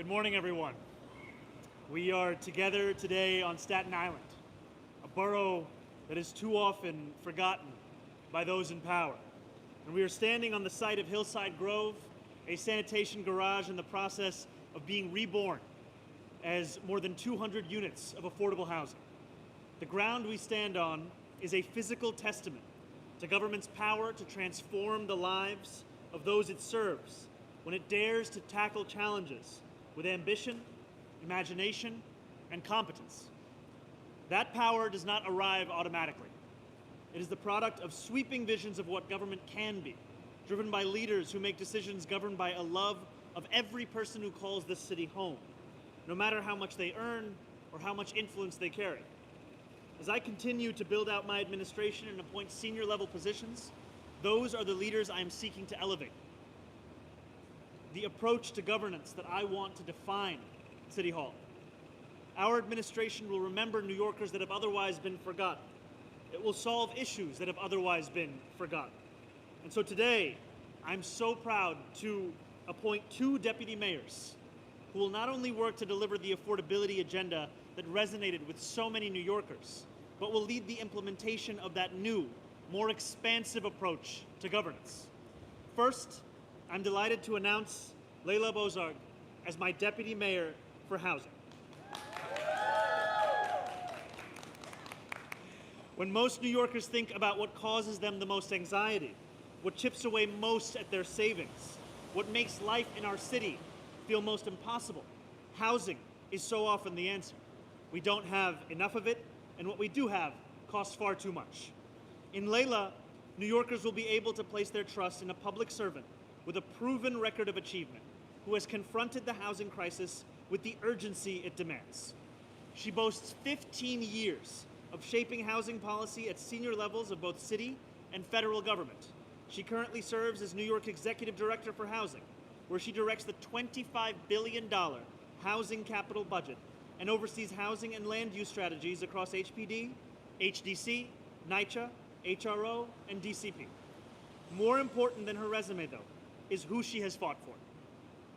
Good morning, everyone. We are together today on Staten Island, a borough that is too often forgotten by those in power. And we are standing on the site of Hillside Grove, a sanitation garage in the process of being reborn as more than 200 units of affordable housing. The ground we stand on is a physical testament to government's power to transform the lives of those it serves when it dares to tackle challenges with ambition, imagination, and competence. That power does not arrive automatically. It is the product of sweeping visions of what government can be, driven by leaders who make decisions governed by a love of every person who calls this city home, no matter how much they earn or how much influence they carry. As I continue to build out my administration and appoint senior level positions, those are the leaders I am seeking to elevate. The approach to governance that I want to define City Hall. Our administration will remember New Yorkers that have otherwise been forgotten. It will solve issues that have otherwise been forgotten. And so today, I'm so proud to appoint 2 deputy mayors who will not only work to deliver the affordability agenda that resonated with so many New Yorkers, but will lead the implementation of that new, more expansive approach to governance. First, I'm delighted to announce Leila Bozarg as my deputy mayor for housing. When most New Yorkers think about what causes them the most anxiety, what chips away most at their savings, what makes life in our city feel most impossible, housing is so often the answer. We don't have enough of it, and what we do have costs far too much. In Leila, New Yorkers will be able to place their trust in a public servant with a proven record of achievement, who has confronted the housing crisis with the urgency it demands. She boasts 15 years of shaping housing policy at senior levels of both city and federal government. She currently serves as New York Executive Director for Housing, where she directs the $25 billion housing capital budget and oversees housing and land use strategies across HPD, HDC, NYCHA, HRO, and DCP. More important than her resume, though, is who she has fought for.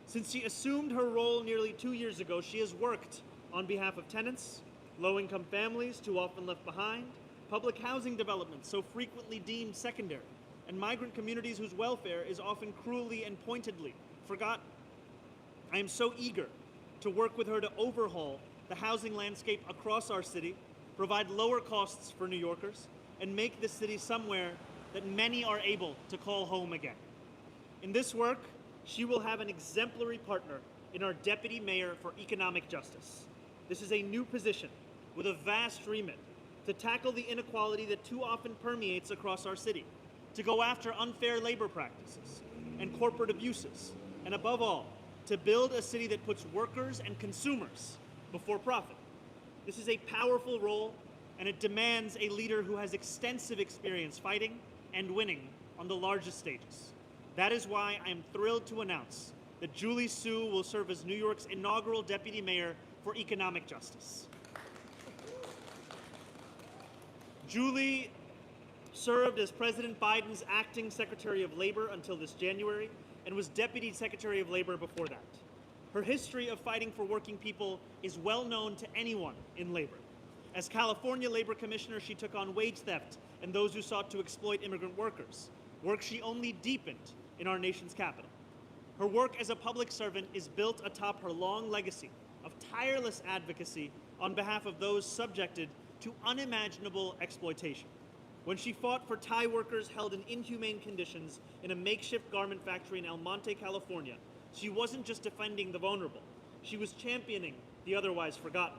Since she assumed her role nearly 2 years ago, she has worked on behalf of tenants, low-income families too often left behind, public housing developments so frequently deemed secondary, and migrant communities whose welfare is often cruelly and pointedly forgotten. I am so eager to work with her to overhaul the housing landscape across our city, provide lower costs for New Yorkers, and make this city somewhere that many are able to call home again. In this work, she will have an exemplary partner in our Deputy Mayor for Economic Justice. This is a new position with a vast remit to tackle the inequality that too often permeates across our city, to go after unfair labor practices and corporate abuses, and above all, to build a city that puts workers and consumers before profit. This is a powerful role, and it demands a leader who has extensive experience fighting and winning on the largest stages. That is why I am thrilled to announce that Julie Su will serve as New York's inaugural Deputy Mayor for Economic Justice. Julie served as President Biden's acting Secretary of Labor until this January and was Deputy Secretary of Labor before that. Her history of fighting for working people is well known to anyone in labor. As California Labor Commissioner, she took on wage theft and those who sought to exploit immigrant workers, work she only deepened in our nation's capital. Her work as a public servant is built atop her long legacy of tireless advocacy on behalf of those subjected to unimaginable exploitation. When she fought for Thai workers held in inhumane conditions in a makeshift garment factory in El Monte, California, she wasn't just defending the vulnerable, she was championing the otherwise forgotten.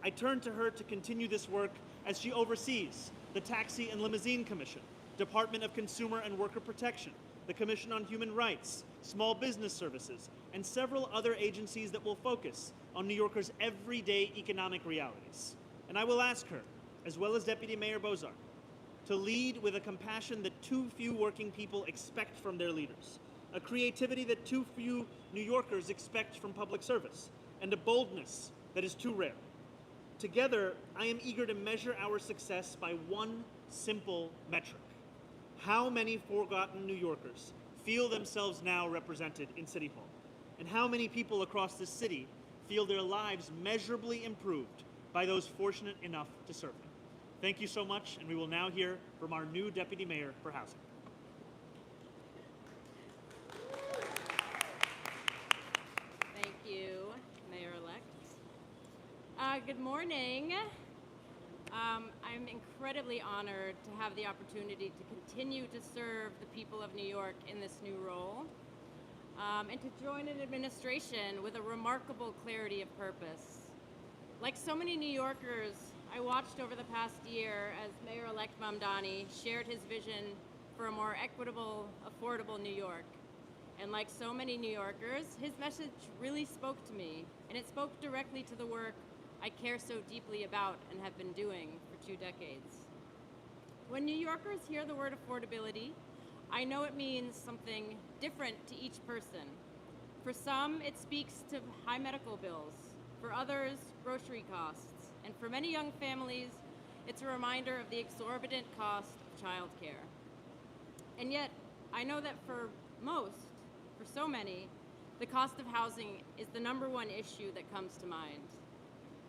I turn to her to continue this work as she oversees the Taxi and Limousine Commission, Department of Consumer and Worker Protection, the Commission on Human Rights, Small Business Services, and several other agencies that will focus on New Yorkers' everyday economic realities. And I will ask her, as well as Deputy Mayor Bozarg, to lead with a compassion that too few working people expect from their leaders, a creativity that too few New Yorkers expect from public service, and a boldness that is too rare. Together, I am eager to measure our success by one simple metric: how many forgotten New Yorkers feel themselves now represented in City Hall? And how many people across this city feel their lives measurably improved by those fortunate enough to serve them? Thank you so much, and we will now hear from our new Deputy Mayor for Housing. Thank you, Mayor-elect. Good morning. I'm incredibly honored to have the opportunity to continue to serve the people of New York in this new role, and to join an administration with a remarkable clarity of purpose. Like so many New Yorkers, I watched over the past year as Mayor-elect Mamdani shared his vision for a more equitable, affordable New York. And like so many New Yorkers, his message really spoke to me, and it spoke directly to the work I care so deeply about and have been doing for 2 decades. When New Yorkers hear the word affordability, I know it means something different to each person. For some, it speaks to high medical bills. For others, grocery costs. And for many young families, it's a reminder of the exorbitant cost of childcare. And yet, I know that for so many, the cost of housing is the #1 issue that comes to mind.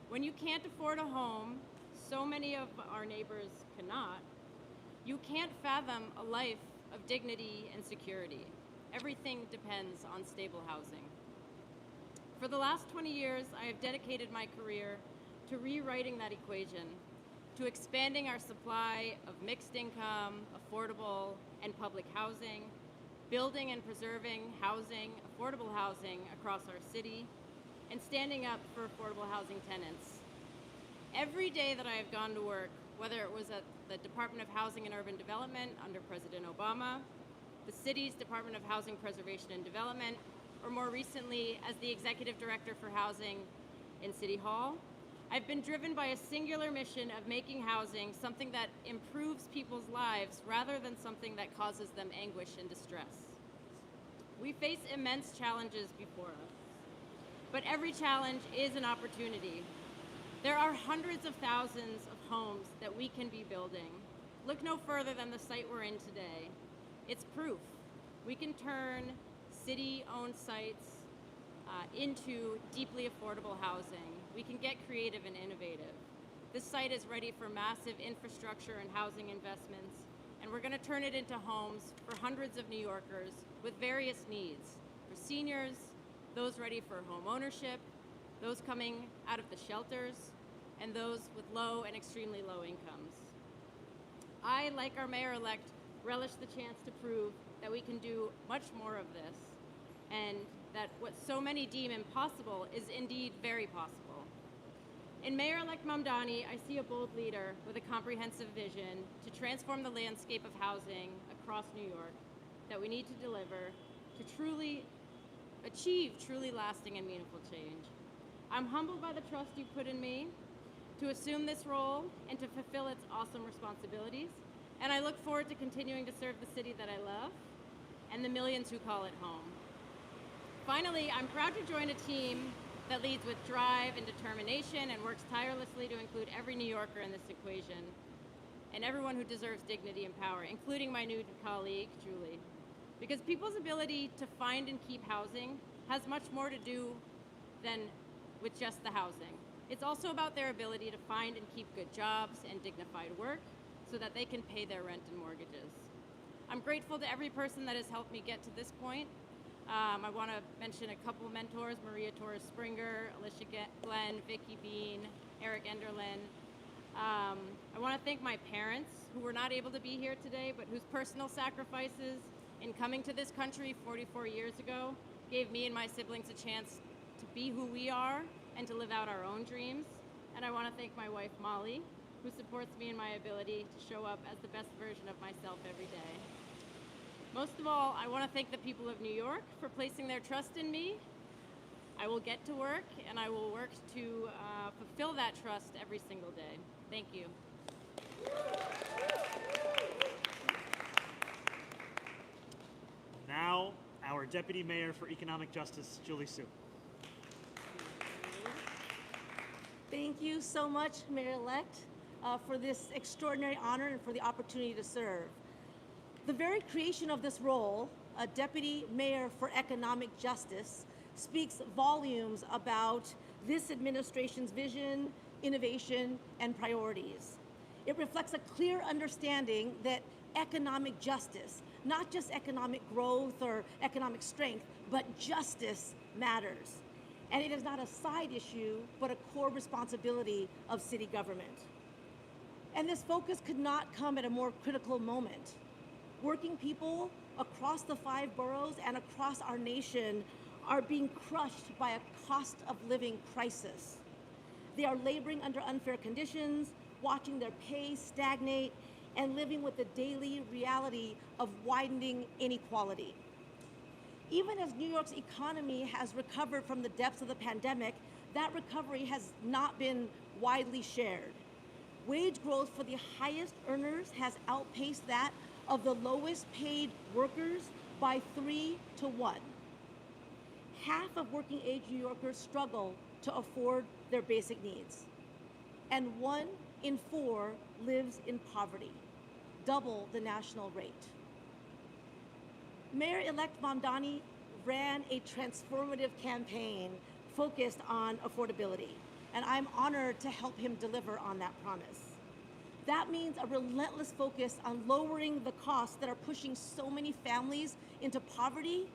When you can't afford a home, so many of our neighbors cannot, you can't fathom a life of dignity and security. Everything depends on stable housing. For the last 20 years, I have dedicated my career to rewriting that equation, to expanding our supply of mixed income, affordable, and public housing, building and preserving housing, affordable housing across our city, and standing up for affordable housing tenants. Every day that I have gone to work, whether it was at the Department of Housing and Urban Development under President Obama, the city's Department of Housing Preservation and Development, or more recently as the Executive Director for Housing in City Hall, I've been driven by a singular mission of making housing something that improves people's lives rather than something that causes them anguish and distress. We face immense challenges before us, but every challenge is an opportunity. There are hundreds of thousands of homes that we can be building. Look no further than the site we're in today. It's proof. We can turn city-owned sites into deeply affordable housing. We can get creative and innovative. This site is ready for massive infrastructure and housing investments, and we're going to turn it into homes for hundreds of New Yorkers with various needs. For seniors, those ready for home ownership, those coming out of the shelters, and those with low and extremely low incomes. I, like our mayor-elect, relish the chance to prove that we can do much more of this, and that what so many deem impossible is indeed very possible. In Mayor-elect Mamdani, I see a bold leader with a comprehensive vision to transform the landscape of housing across New York that we need to deliver to truly achieve truly lasting and meaningful change. I'm humbled by the trust you put in me to assume this role and to fulfill its awesome responsibilities, and I look forward to continuing to serve the city that I love and the millions who call it home. Finally, I'm proud to join a team that leads with drive and determination and works tirelessly to include every New Yorker in this equation and everyone who deserves dignity and power, including my new colleague, Julie. Because people's ability to find and keep housing has much more to do than with just the housing. It's also about their ability to find and keep good jobs and dignified work so that they can pay their rent and mortgages. I'm grateful to every person that has helped me get to this point. I want to mention a couple mentors, Maria Torres Springer, Alicia Glenn, Vicky Bean, Eric Enderlin. I want to thank my parents who were not able to be here today, but whose personal sacrifices in coming to this country 44 years ago gave me and my siblings a chance to be who we are and to live out our own dreams. And I want to thank my wife, Molly, who supports me in my ability to show up as the best version of myself every day. Most of all, I want to thank the people of New York for placing their trust in me. I will get to work, and I will work to fulfill that trust every single day. Thank you. Now, our Deputy Mayor for Economic Justice, Julie Su. Thank you so much, Mayor-elect, for this extraordinary honor and for the opportunity to serve. The very creation of this role, a Deputy Mayor for Economic Justice, speaks volumes about this administration's vision, innovation, and priorities. It reflects a clear understanding that economic justice, not just economic growth or economic strength, but justice matters. And it is not a side issue, but a core responsibility of city government. And this focus could not come at a more critical moment. Working people across the 5 boroughs and across our nation are being crushed by a cost of living crisis. They are laboring under unfair conditions, watching their pay stagnate, and living with the daily reality of widening inequality. Even as New York's economy has recovered from the depths of the pandemic, that recovery has not been widely shared. Wage growth for the highest earners has outpaced that of the lowest paid workers by 3 to 1. Half of working age New Yorkers struggle to afford their basic needs. And 1 in 4 lives in poverty, double the national rate. Mayor-elect Mamdani ran a transformative campaign focused on affordability, and I'm honored to help him deliver on that promise. That means a relentless focus on lowering the costs that are pushing so many families into poverty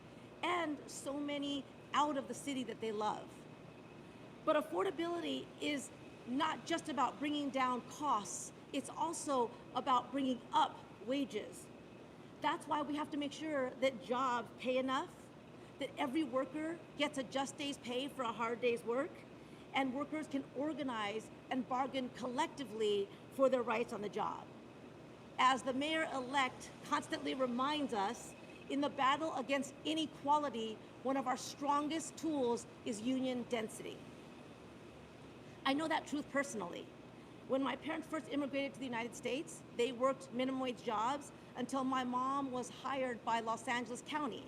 and so many out of the city that they love. But affordability is not just about bringing down costs, it's also about bringing up wages. That's why we have to make sure that jobs pay enough, that every worker gets a just day's pay for a hard day's work, and workers can organize and bargain collectively for their rights on the job. As the mayor-elect constantly reminds us, in the battle against inequality, one of our strongest tools is union density. I know that truth personally. When my parents first immigrated to the United States, they worked minimum wage jobs until my mom was hired by Los Angeles County.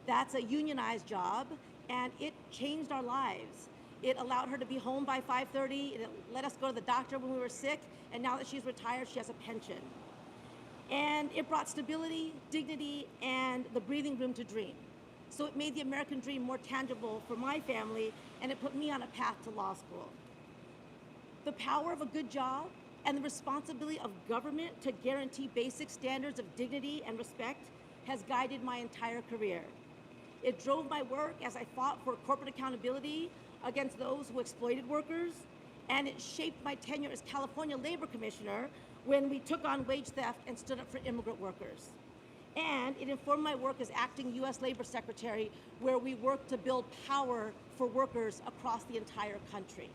That's a unionized job, and it changed our lives. It allowed her to be home by 5:30, it let us go to the doctor when we were sick, and now that she's retired, she has a pension. And it brought stability, dignity, and the breathing room to dream. So it made the American dream more tangible for my family, and it put me on a path to law school. The power of a good job and the responsibility of government to guarantee basic standards of dignity and respect has guided my entire career. It drove my work as I fought for corporate accountability against those who exploited workers, and it shaped my tenure as California Labor Commissioner when we took on wage theft and stood up for immigrant workers. And it informed my work as acting U.S. Labor Secretary, where we worked to build power for workers across the entire country.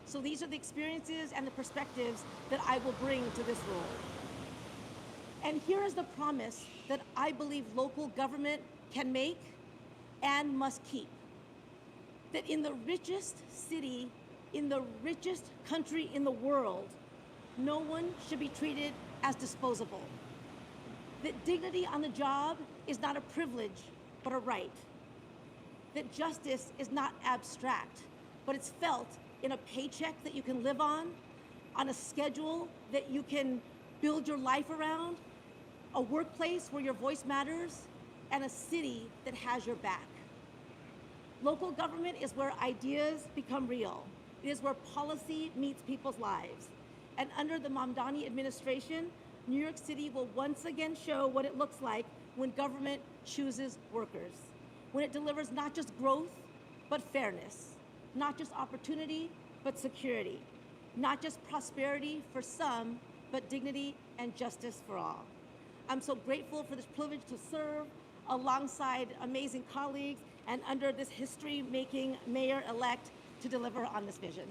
So these are the experiences and the perspectives that I will bring to this role. And here is the promise that I believe local government can make and must keep. That in the richest city, in the richest country in the world, no one should be treated as disposable. That dignity on the job is not a privilege, but a right. That justice is not abstract, but it's felt in a paycheck that you can live on a schedule that you can build your life around, a workplace where your voice matters, and a city that has your back. Local government is where ideas become real. It is where policy meets people's lives. And under the Mamdani administration, New York City will once again show what it looks like when government chooses workers, when it delivers not just growth, but fairness, not just opportunity, but security, not just prosperity for some, but dignity and justice for all. I'm so grateful for this privilege to serve alongside amazing colleagues and under this history-making mayor-elect to deliver on this vision.